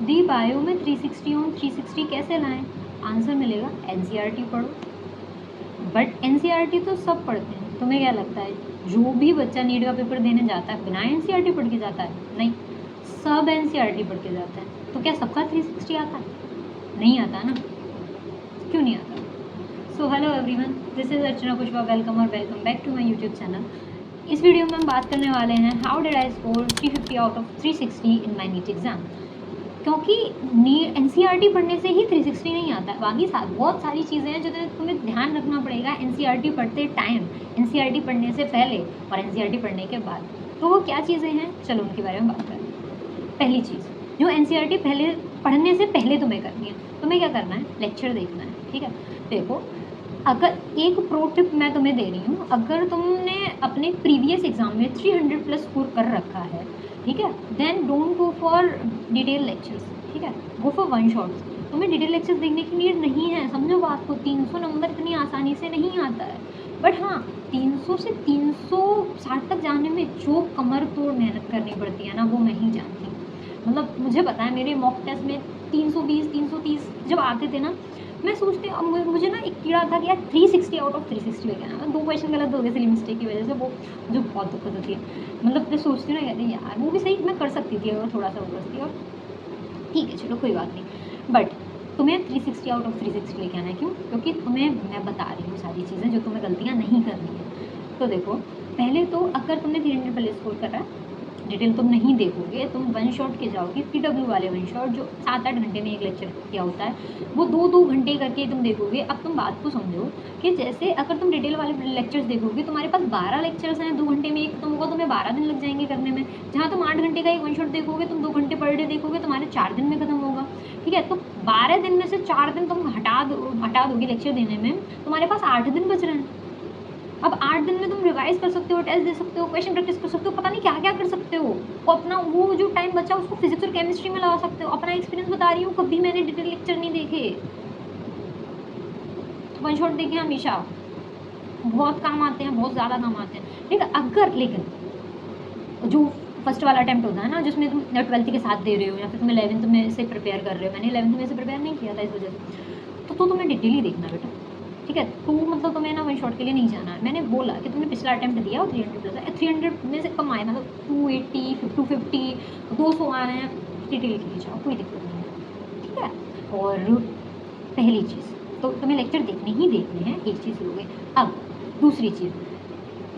दी bio में 360 on 360 कैसे लाएं? आंसर मिलेगा एनसीईआरटी पढ़ो। बट एनसीईआरटी तो सब पढ़ते हैं। तुम्हें क्या लगता है जो भी बच्चा नीट का पेपर देने जाता है बिना एनसीईआरटी पढ़ के जाता है? नहीं, सब एनसीईआरटी पढ़ के जाते हैं। तो क्या सबका 360 आता है? नहीं आता ना। क्यों नहीं आता? So hello everyone, this is Archana Kushwaha. Welcome और welcome back to my YouTube channel. इस वीडियो में हम बात करने वाले हैं how did I score 350 out of 360 in my NEET exam. क्योंकि एनसीईआरटी पढ़ने से ही 360 नहीं आता है, बाकी बहुत सारी चीज़ें हैं जो तुम्हें ध्यान रखना पड़ेगा एनसीईआरटी पढ़ते टाइम, एनसीईआरटी पढ़ने से पहले और एनसीईआरटी पढ़ने के बाद। तो वो क्या चीज़ें हैं, चलो उनके बारे में बात करते हैं। पहली चीज़ जो एनसीईआरटी पहले पढ़ने से पहले तुम्हें करनी है, तुम्हें क्या करना है, लेक्चर देखना है। ठीक है, देखो अगर एक प्रो टिप मैं तुम्हें दे रही हूँ, अगर तुमने अपने प्रीवियस एग्जाम में 300 प्लस स्कोर कर रखा है, ठीक है, then don't go for detail lectures. ठीक है, गो फॉर वन शॉट्स। तुम्हें डिटेल लेक्चर्स देखने की नीड नहीं है, समझो बात को। 300 नंबर इतनी आसानी से नहीं आता है। बट हाँ, 300 से 360 तक जाने में जो कमर तोड़ मेहनत करनी पड़ती है ना, वो मैं ही जानती हूँ। मतलब मुझे पता है, मेरे मॉक टेस्ट में 320 330 जब आते थे ना, मैं सोचती हूँ, मुझे ना एक कीड़ा था कि यार 360 आउट ऑफ 360 लेके आना। 2 क्वेश्चन गलत हो गए सिली मिस्टेक की वजह से, वो मुझे बहुत दिक्कत होती है। मतलब मैं सोचती हूँ ना, कहती यार वो भी सही, मैं कर सकती थी अगर थोड़ा सा वो करती। और ठीक है चलो कोई बात नहीं, बट तुम्हें 360 आउट ऑफ 360 लेके आना है। क्यों? क्योंकि तुम्हें मैं बता रही हूँ सारी चीज़ें जो तुम्हें गलतियाँ नहीं करनी है। तो देखो, पहले तो अगर तुमने 300 प्लस स्कोर करा है, डिटेल तुम नहीं देखोगे, तुम वन शॉट के जाओगे, पीडब्ल्यू वाले वन शॉट जो 7-8 घंटे में एक लेक्चर किया होता है, वो 2-2 घंटे करके तुम देखोगे। अब तुम बात को समझो कि जैसे अगर तुम डिटेल वाले लेक्चर्स देखोगे, तुम्हारे पास 12 लेक्चर्स हैं, 2 घंटे में एक खत्म होगा, तुम्हें 12 दिन लग जाएंगे करने में। जहाँ तुम 8 घंटे का एक वन शॉट देखोगे, तुम 2 घंटे पर डे देखोगे, तुम्हारे 4 दिन में खत्म होगा। ठीक है, तो 12 दिन में से 4 दिन तुम हटा दोगे लेक्चर देने में, तुम्हारे पास 8 दिन बच रहे हैं। अब 8 दिन में तुम रिवाइज कर सकते हो, टेस्ट दे सकते हो, क्वेश्चन प्रैक्टिस कर सकते हो, पता नहीं क्या क्या कर सकते हो। और अपना वो जो टाइम बचा उसको फिजिक्स और केमिस्ट्री में लगा सकते हो। अपना एक्सपीरियंस बता रही हूँ, कभी मैंने डिटेल लेक्चर नहीं देखे, वन शॉट देखे हमेशा। बहुत काम आते हैं, बहुत ज़्यादा काम आते हैं। ठीक है, अगर लेकिन जो फर्स्ट वाला अटैम्प्ट होता है ना, जिसमें तुम 12th के साथ दे रहे हो या फिर तुम 11th में से प्रिपेयर कर रहे हो, मैंने 11th में से प्रिपेयर नहीं किया था इस वजह से, तो तुम्हें डिटेल ही देखना बेटा। ठीक है, तो मतलब तुम्हें ना वन शॉट के लिए नहीं जाना है। मैंने बोला कि तुमने पिछला अटैम्प्ट दिया और 300 प्लस है, 300 में से कम आए, मतलब 280 250 200 आ रहे हैं, डिटेल के लिए जाओ, कोई दिक्कत नहीं है। ठीक है, और पहली चीज़ तो तुम्हें लेक्चर देखने ही देखने हैं, एक चीज़ लोगे। अब दूसरी चीज़,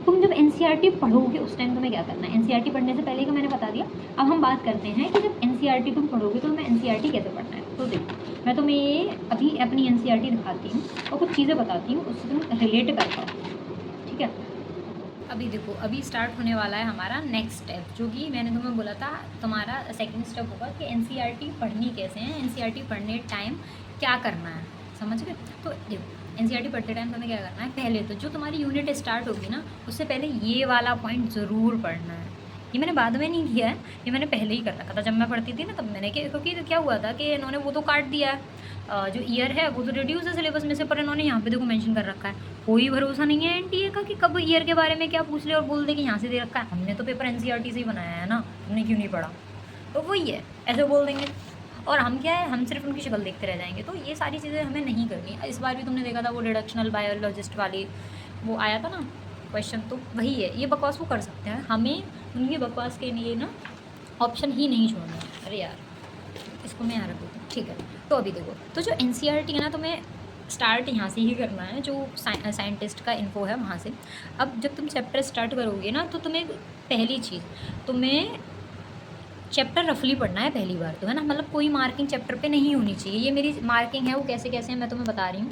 तुम जब एनसीईआरटी पढ़ोगे उस टाइम तुम्हें क्या करना है, एनसीईआरटी पढ़ने से पहले का मैंने बता दिया। अब हम बात करते हैं कि जब एनसीईआरटी तुम पढ़ोगे तो तुम्हें एनसीईआरटी कैसे पढ़ना है। तो देखो, मैं तुम्हें ये अभी अपनी एनसीईआरटी दिखाती हूँ और कुछ चीज़ें बताती हूँ, उससे तुम रिलेट कर पाओ। ठीक है, अभी देखो, अभी स्टार्ट होने वाला है हमारा नेक्स्ट स्टेप, जो कि मैंने तुम्हें बोला था तुम्हारा सेकंड स्टेप होगा कि एनसीईआरटी पढ़नी कैसे है, एनसीईआरटी पढ़ने टाइम क्या करना है, समझ गए। तो देखो, एनसीईआरटी पढ़ते टाइम तुम्हें क्या करना है, पहले तो जो तुम्हारी यूनिट स्टार्ट होगी ना, उससे पहले ये वाला पॉइंट ज़रूर पढ़ना है। ये मैंने बाद में नहीं किया है, ये मैंने पहले ही कर रखा था जब मैं पढ़ती थी ना, तब मैंने क्योंकि क्या हुआ था कि इन्होंने वो तो काट दिया है, जो ईयर है वो तो रिड्यूस है सिलेबस में से, पर इन्होंने यहाँ पे देखो मेंशन कर रखा है। कोई भरोसा नहीं है एनटीए का कि कब ईयर के बारे में क्या पूछ ले और बोल दे कि यहाँ से दे रखा है। हमने तो पेपर एनसीईआरटी से ही बनाया है ना, हमने क्यों नहीं पढ़ा, तो वही है, ऐसे बोल देंगे। और हम क्या है, हम सिर्फ उनकी शक्ल देखते रह जाएंगे। तो ये सारी चीज़ें हमें नहीं करनी। इस बार भी तुमने देखा था वो रिडक्शनल बायोलॉजिस्ट वाली वो आया था ना क्वेश्चन, तो वही है, ये बकवास वो कर सकते हैं, हमें उनकी बकवास के लिए ना ऑप्शन ही नहीं छोड़ना है। अरे यार, इसको मैं यहाँ रख देती हूँ। ठीक है, तो अभी देखो, तो जो एनसीईआरटी है ना, तुम्हें स्टार्ट यहाँ से ही करना है, जो साइंटिस्ट का इन्फो है वहाँ से। अब जब तुम चैप्टर स्टार्ट करोगे ना, तो तुम्हें पहली चीज़, तुम्हें चैप्टर रफली पढ़ना है पहली बार तो, है ना। मतलब कोई मार्किंग चैप्टर पे नहीं होनी चाहिए। ये मेरी मार्किंग है, वो कैसे कैसे है मैं तुम्हें बता रही हूँ।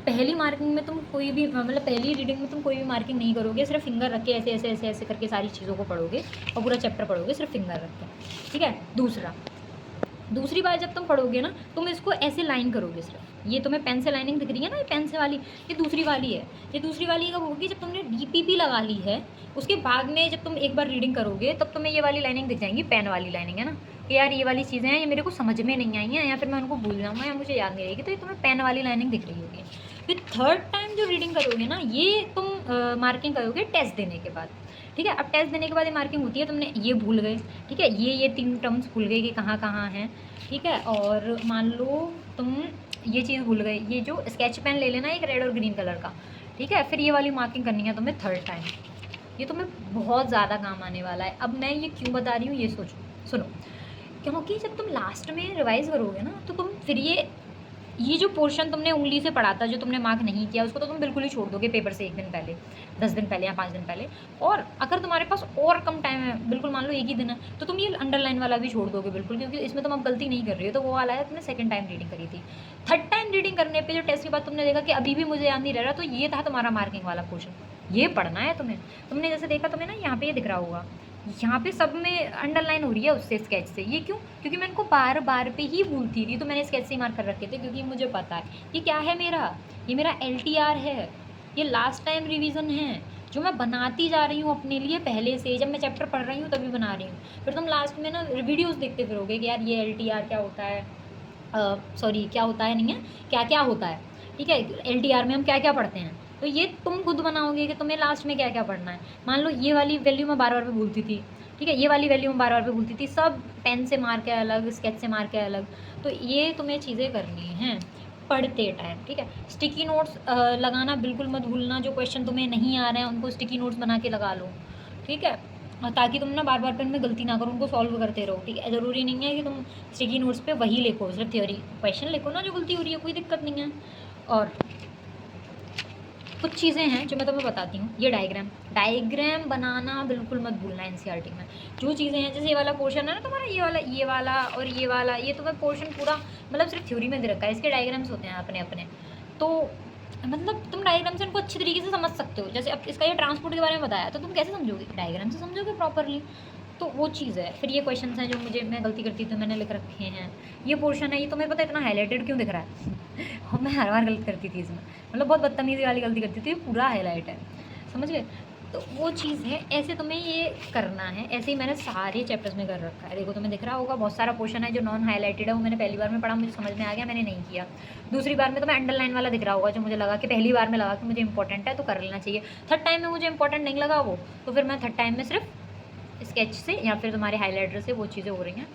पहली मार्किंग में तुम कोई भी, मतलब पहली रीडिंग में तुम कोई भी मार्किंग नहीं करोगे, सिर्फ फिंगर रख के ऐसे ऐसे ऐसे ऐसे करके सारी चीज़ों को पढ़ोगे और पूरा चैप्टर पढ़ोगे सिर्फ फिंगर रख के। ठीक है, दूसरी बार जब तुम पढ़ोगे ना, तुम इसको ऐसे लाइन करोगे सिर्फ। ये तुम्हें पेन से लाइनिंग दिख रही है ना, ये पेन से वाली, ये दूसरी वाली है। ये दूसरी वाली कब होगी, जब तुमने डीपीपी लगा ली है, उसके बाद में जब तुम एक बार रीडिंग करोगे तब तुम्हें ये वाली लाइनिंग दिख जाएंगी, पेन वाली लाइनिंग, है ना, कि यार ये वाली चीज़ें हैं, ये मेरे को समझ में नहीं आई हैं, या फिर मैं उनको भूल जाऊँगा या मुझे याद नहीं रहेगी, तो ये तुम्हें पेन वाली लाइनिंग दिख रही होगी। फिर थर्ड टाइम जो रीडिंग करोगे ना, ये तुम मार्किंग करोगे टेस्ट देने के बाद। ठीक है। अब टेस्ट देने के बाद ये मार्किंग होती है, तुमने ये भूल गए, ठीक है, ये 3 टर्म्स भूल गए कि कहाँ कहाँ हैं, ठीक है। और मान लो तुम ये चीज़ भूल गए, ये जो स्केच पेन ले लेना एक रेड और ग्रीन कलर का, ठीक है। फिर ये वाली मार्किंग करनी है तुम्हें 3rd टाइम, ये तुम्हें बहुत ज़्यादा काम आने वाला है। अब मैं ये क्यों बता रही हूँ ये सुनो, क्योंकि जब तुम लास्ट में रिवाइज़ करोगे ना तो तुम फिर ये जो पोर्शन तुमने उंगली से पढ़ा था, जो तुमने मार्क नहीं किया, उसको तो तुम बिल्कुल ही छोड़ दोगे पेपर से 1 दिन पहले, 10 दिन पहले या 5 दिन पहले। और अगर तुम्हारे पास और कम टाइम है, बिल्कुल मान लो 1 ही दिन है, तो तुम ये अंडरलाइन वाला भी छोड़ दोगे बिल्कुल, क्योंकि इसमें तुम अब गलती नहीं कर रही हो। तो वो वाला है तुमने 2nd टाइम रीडिंग करी थी। 3rd टाइम रीडिंग करने पर जो टेस्ट के बाद तुमने देखा कि अभी भी मुझे याद नहीं रह रहा, तो ये था तुम्हारा मार्किंग वाला पोर्शन। ये पढ़ना है तुम्हें। तुमने जैसे देखा, तुम्हें ना यहाँ पे ये दिख रहा होगा, यहाँ पे सब में अंडरलाइन हो रही है उससे, स्केच से। ये क्यों? क्योंकि मैं इनको बार बार पे ही भूलती थी, तो मैंने स्केच से ही मार्क कर रखे थे, क्योंकि मुझे पता है ये क्या है मेरा, ये मेरा LTR है, ये लास्ट टाइम रिवीजन है जो मैं बनाती जा रही हूँ अपने लिए पहले से। जब मैं चैप्टर पढ़ रही हूँ तभी बना रही हूँ। फिर तुम लास्ट में ना वीडियोस देखते फिरोगे कि यार ये LTR क्या होता है, सॉरी क्या होता है नहीं है, क्या क्या होता है, ठीक है, LTR में हम क्या क्या पढ़ते हैं। तो ये तुम खुद बनाओगे कि तुम्हें लास्ट में क्या क्या पढ़ना है। मान लो ये वाली वैल्यू मैं बार बार पे भूलती थी, ठीक है, ये वाली वैल्यू मैं बार बार पे भूलती थी, सब पेन से मार के अलग, स्केच से मार के अलग। तो ये तुम्हें चीज़ें करनी हैं पढ़ते टाइम, ठीक है। स्टिकी नोट्स लगाना बिल्कुल मत भूलना, जो क्वेश्चन तुम्हें नहीं आ रहे हैं उनको स्टिकी नोट्स बना के लगा लो, ठीक है, ताकि तुम ना बार बार पेन में गलती ना करो, उनको सॉल्व करते रहो, ठीक है। ज़रूरी नहीं है कि तुम स्टिकी नोट्स पे वही लिखो, सिर्फ थ्योरी क्वेश्चन लिखो ना जो गलती हो रही है, कोई दिक्कत नहीं है। और कुछ चीज़ें हैं जो मैं तुम्हें बताती हूँ। ये डायग्राम बनाना बिल्कुल मत भूलना NCERT में। जो चीज़ें हैं, जैसे ये वाला पोर्शन है ना तुम्हारा, ये वाला और ये वाला, ये तुम्हें पोर्शन पूरा मतलब सिर्फ थ्योरी में दे रखा है, इसके डायग्राम्स होते हैं अपने अपने। तो मतलब तुम डायग्राम से उनको अच्छी तरीके से समझ सकते हो। जैसे अब इसका ये ट्रांसपोर्ट के बारे में बताया, तो तुम कैसे समझोगे? डायग्राम से समझोगे प्रॉपरली। तो वो चीज़ है। फिर ये क्वेश्चन हैं जो मैं गलती करती थी, मैंने लिख रखे हैं। ये पोर्शन है, ये तुम्हें पता है इतना हाईलाइटेड क्यों दिख रहा है? और मैं हर बार गलत करती थी इसमें, मतलब बहुत बदतमीज़ी वाली गलती करती थी, पूरा हाईलाइट है, समझ गए? तो वो चीज़ है, ऐसे तुम्हें ये करना है। ऐसे ही मैंने सारे चैप्टर्स में कर रखा है। देखो तुम्हें दिख रहा होगा, बहुत सारा पोर्शन है जो नॉन हाईलाइटेड है, वो मैंने पहली बार में पढ़ा, मुझे समझ में आ गया, मैंने नहीं किया। दूसरी बार में तो मैं अंडरलाइन वाला दिख रहा होगा, जो मुझे लगा कि पहली बार में लगा कि मुझे इंपॉर्टेंट है तो कर लेना चाहिए। 3rd टाइम में मुझे इंपॉर्टेंट नहीं लगा वो, तो फिर मैं 3rd टाइम में सिर्फ स्केच से या फिर तुम्हारे हाईलाइटर से वो चीज़ें हो रही हैं।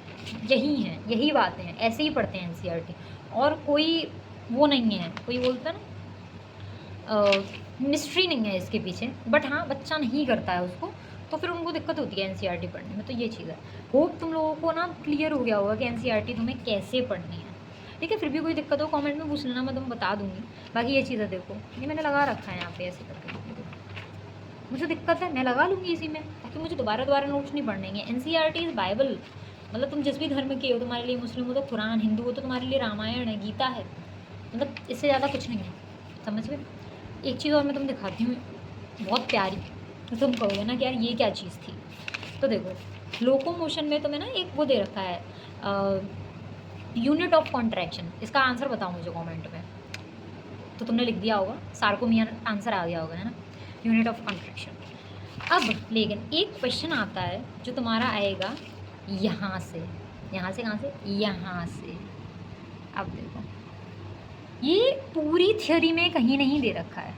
यही हैं, यही बातें हैं, ऐसे ही पढ़ते हैं NCERT। और कोई वो नहीं है, कोई बोलता है ना मिस्ट्री नहीं है इसके पीछे। बट हाँ, बच्चा नहीं करता है उसको, तो फिर उनको दिक्कत होती है NCERT पढ़ने में। तो ये चीज़ है। होप तुम लोगों को ना क्लियर हो गया होगा कि NCERT तुम्हें कैसे पढ़नी है, ठीक है। फिर भी कोई दिक्कत हो कमेंट में पूछ लेना, मैं तुम्हें बता दूँगी। बाकी ये चीज़ें देखो, ये मैंने लगा रखा है यहाँ पे ऐसे करके, मुझे दिक्कत है मैं लगा लूँगी इसी में, ताकि मुझे दोबारा नोट्स नहीं पढ़ने हैं। NCERT इज़ बाइबल, मतलब तुम जिस भी धर्म के हो, तुम्हारे लिए मुस्लिम हो तो कुरान, हिंदू हो तो तुम्हारे लिए रामायण है, गीता है, मतलब इससे ज़्यादा कुछ नहीं है, समझ गए? एक चीज़ और मैं तुम्हें दिखाती हूँ, बहुत प्यारी, तो तुम कहोगे ना कि यार ये क्या चीज़ थी। तो देखो लोकोमोशन में तुम्हें ना एक वो दे रखा है, यूनिट ऑफ कॉन्ट्रैक्शन। इसका आंसर बताओ मुझे कॉमेंट में। तो तुमने लिख दिया होगा, सार्कोमिया आंसर आ गया होगा, है ना, यूनिट ऑफ कॉन्ट्रैक्शन। अब लेकिन एक क्वेश्चन आता है जो तुम्हारा आएगा यहाँ से कहाँ से, यहाँ से। अब देखो ये पूरी थ्योरी में कहीं नहीं दे रखा है,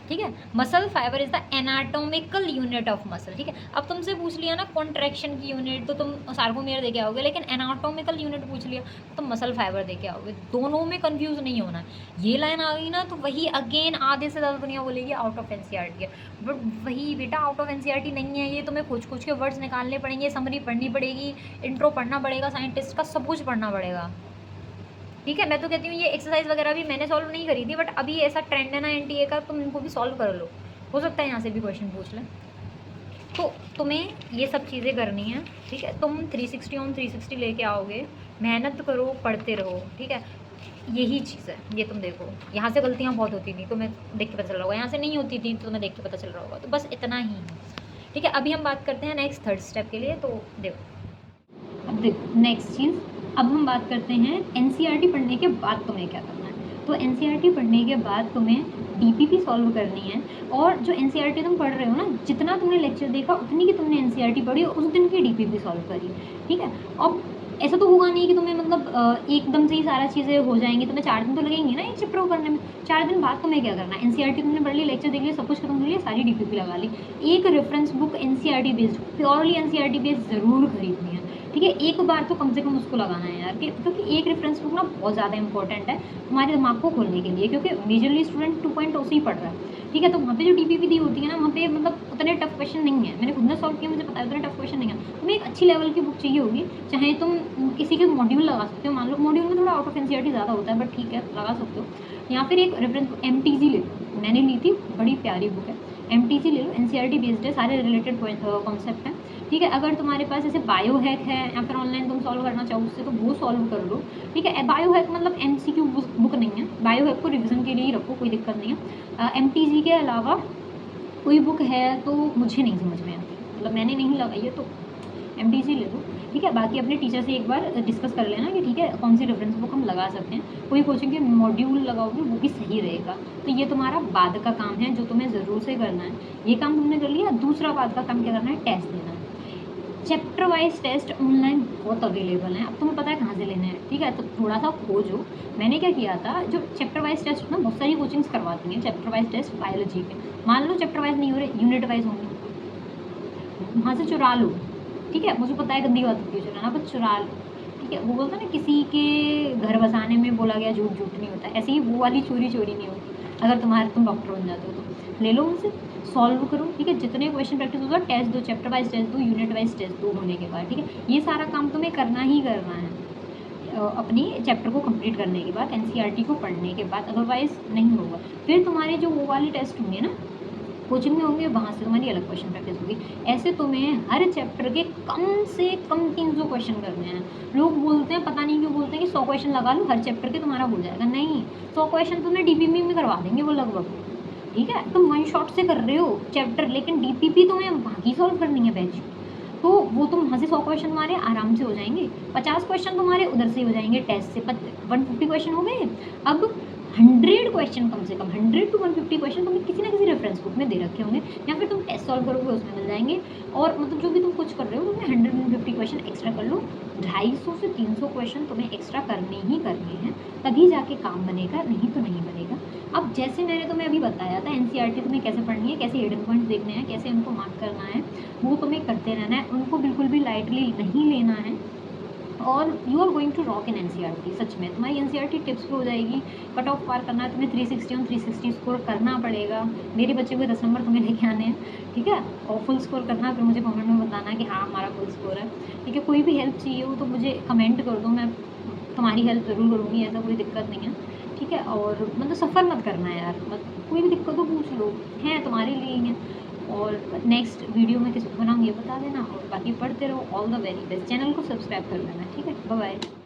ठीक है। Muscle fibre is the anatomical unit of muscle, ठीक है। अब तुमसे पूछ लिया ना कॉन्ट्रैक्शन की यूनिट, तो तुम सार्कोमियर दे के आओगे, लेकिन एनाटोमिकल यूनिट पूछ लिया तो तुम मसल फाइबर दे के आओगे। दोनों में कंफ्यूज नहीं होना। ये लाइन आ गई ना तो वही अगेन आधे से ज़्यादा दुनिया बोलेगी आउट ऑफ NCERT है, बट वही बेटा आउट ऑफ NCERT नहीं है। ये तुम्हें कुछ के वर्ड्स निकालने पड़ेंगे, समरी पढ़नी पड़ेगी, इंट्रो पढ़ना पड़ेगा, साइंटिस्ट का सब कुछ पढ़ना पड़ेगा, ठीक है। मैं तो कहती हूँ ये एक्सरसाइज वगैरह भी मैंने सॉल्व नहीं करी थी, बट अभी ऐसा ट्रेंड है ना NTA का, तुम इनको भी सॉल्व कर लो, हो सकता है यहाँ से भी क्वेश्चन पूछ लें। तो तुम्हें ये सब चीज़ें करनी है, ठीक है। तुम 360 ऑन 360 लेके आओगे, मेहनत करो, पढ़ते रहो, ठीक है। यही चीज़ है। ये तुम देखो, यहाँ से गलतियाँ बहुत होती थी, तुम्हें देख के पता चल रहा होगा, यहाँ से नहीं होती थी तो तुम्हें देख के पता चल रहा होगा। तो बस इतना ही है, ठीक है। अभी हम बात करते हैं नेक्स्ट 3rd स्टेप के लिए। तो देखो, अब देखो नेक्स्ट चीज़, अब हम बात करते हैं NCERT पढ़ने के बाद तुम्हें क्या करना है। तो NCERT पढ़ने के बाद तुम्हें DPP सॉल्व करनी है। और जो NCERT तुम पढ़ रहे हो ना, जितना तुमने लेक्चर देखा उतनी की तुमने NCERT पढ़ी और उस दिन की DPP सॉल्व करी, ठीक है। अब ऐसा तो होगा नहीं कि तुम्हें मतलब एकदम से ही सारा चीज़ें हो जाएंगी, तुम्हें 4 दिन तो लगेंगे ना एक चैप्टर को करने में। 4 दिन बाद तुम्हें क्या करना है, एनसीईआरटी तुमने पढ़ ली, लेक्चर देख लिया, सब कुछ खत्म कर लिया, सारी डीपीपी लगा ली। एक reference book NCERT based, purely NCERT based ज़रूर खरीदनी है, ठीक है। एक बार तो कम से कम उसको लगाना है यार, क्योंकि एक रेफरेंस बुक ना बहुत ज़्यादा इंपॉर्टेंट है तुम्हारे दिमाग को खोलने के लिए, क्योंकि मेजरली स्टूडेंट 2.0 से ही पढ़ रहा है, ठीक है। तो वहाँ पे जो डीपीपी दी होती है ना, वहाँ पे मतलब उतने टफ क्वेश्चन नहीं है, मैंने खुद ने सॉल्व किया, मुझे पता है उतने टफ क्वेश्चन नहीं है। तुम्हें एक अच्छी लेवल की बुक चाहिए होगी, चाहे तुम किसी के मॉड्यूल लगा सकते हो, मान लो मॉड्यूल में थोड़ा आउट ऑफ एनसीईआरटी ज़्यादा होता है, बट ठीक है लगा सकते हो। या फिर एक रेफरेंस एमटीजी ले लो, मैंने ली थी, बड़ी प्यारी बुक है, एमटीजी ले लो, एनसीईआरटी बेस्ड है, सारे रिलेटेड कॉन्सेप्ट हैं, ठीक है। अगर तुम्हारे पास जैसे बायो हैक है या फिर ऑनलाइन तुम सॉल्व करना चाहो उससे, तो वो सॉल्व कर लो, ठीक है। बायो हैक मतलब एमसीक्यू बुक नहीं है, बायो हैक को रिवीजन के लिए ही रखो, कोई दिक्कत नहीं है। एमटीजी के अलावा कोई बुक है तो मुझे नहीं समझ में आती, मतलब मैंने नहीं लगाई है, तो एमटीजी ले लो, ठीक है। बाकी अपने टीचर से एक बार डिस्कस कर लेना कि ठीक है कौन सी रेफरेंस बुक हम लगा सकते हैं, कोई कोचिंग के मॉड्यूल लगाओगे वो भी सही रहेगा। तो ये तुम्हारा बाद का काम है जो तुम्हें ज़रूर से करना है, ये काम तुमने कर लिया। दूसरा बाद का काम क्या करना है, टेस्ट देना है। चैप्टर वाइज टेस्ट ऑनलाइन बहुत अवेलेबल हैं, अब तुम्हें पता है कहाँ से लेने हैं, ठीक है। तो थोड़ा सा खोजो। मैंने क्या किया था, जो चैप्टर वाइज टेस्ट ना बहुत सारी कोचिंग्स करवाती हैं चैप्टर वाइज टेस्ट बायोलॉजी के, मान लो चैप्टर वाइज नहीं हो रहे, यूनिट वाइज होंगे, वहाँ से चुरा लो, ठीक है। मुझे पता है गंदी बात होती है चुराना, पर चुरा लो, ठीक है। वो बोलता है ना किसी के घर बसाने में बोला गया झूठ झूठ नहीं होता, ऐसे ही वो वाली चोरी चोरी नहीं होती। अगर तुम डॉक्टर बन जाते हो तो ले लो उनसे, सॉल्व करो, ठीक है। जितने क्वेश्चन प्रैक्टिस होगा, टेस्ट दो, चैप्टर वाइज टेस्ट दो, यूनिट वाइज टेस्ट दो होने के बाद, ठीक है। ये सारा काम तुम्हें करना ही करना है अपनी चैप्टर को कंप्लीट करने के बाद, एनसीईआरटी को पढ़ने के बाद, अदरवाइज नहीं होगा। फिर तुम्हारे जो वो वाले टेस्ट होंगे ना कोचिंग में होंगे, वहाँ से तुम्हारी अलग क्वेश्चन प्रैक्टिस होगी। ऐसे तुम्हें हर चैप्टर के कम से कम 300 क्वेश्चन करने हैं। लोग बोलते हैं, पता नहीं क्यों बोलते हैं कि 100 क्वेश्चन लगा लो हर चैप्टर के तुम्हारा हो जाएगा, नहीं। 100 क्वेश्चन तुम्हें डीपीपी में करवा देंगे वो लगभग, ठीक है। तुम वन शॉट से कर रहे हो चैप्टर, लेकिन डीपीपी तुम्हें वहाँ की सॉल्व करनी है बैच, तो वो तुम वहाँ से 100 क्वेश्चन तुम्हारे आराम से हो जाएंगे, 50 क्वेश्चन तुम्हारे उधर से हो जाएंगे टेस्ट से, 150 क्वेश्चन हो गए। अब 100 क्वेश्चन, कम से कम 100 to 150 क्वेश्चन तुम्हें किसी ना किसी रेफरेंस बुक में दे रखे होंगे, या फिर तुम टेस्ट सॉल्व करोगे उसमें मिल जाएंगे। और मतलब जो भी तुम कुछ कर रहे हो उसमें 150 क्वेश्चन एक्स्ट्रा कर लो, 250 से 300 क्वेश्चन तुम्हें एक्स्ट्रा करने ही करने हैं, तभी जाके काम बनेगा, नहीं तो नहीं बनेगा। अब जैसे मैंने तुम्हें अभी बताया था एनसीईआरटी तुम्हें कैसे पढ़नी है, कैसे हिडन पॉइंट्स देखने हैं, कैसे उनको मार्क करना है, वो तुम्हें करते रहना है, उनको बिल्कुल भी लाइटली नहीं लेना है। और you are going to rock in NCERT, सच में तुम्हारी एनसीईआरटी टिप्स पे हो जाएगी। कट ऑफ पार करना है तुम्हें, 360 on 360 स्कोर करना पड़ेगा। मेरे बच्चे हुए 10 नंबर तुम्हें लेके आने हैं, ठीक है। और फुल स्कोर करना, फिर मुझे कमेंट में बताना कि हाँ हमारा फुल स्कोर है, ठीक है। कोई भी हेल्प चाहिए हो तो मुझे कमेंट कर दो, मैं तुम्हारी हेल्प ज़रूर करूँगी, ऐसा कोई दिक्कत नहीं है, ठीक है। और मतलब सफ़र मत करना है यार, मतलब कोई भी दिक्कत हो पूछ लो, हैं तुम्हारे लिए ही हैं। और नेक्स्ट वीडियो में किस बनाऊँगी ये बता देना, और बाकी पढ़ते रहो। All the very best, channel को सब्सक्राइब कर लेना, ठीक है। Bye bye.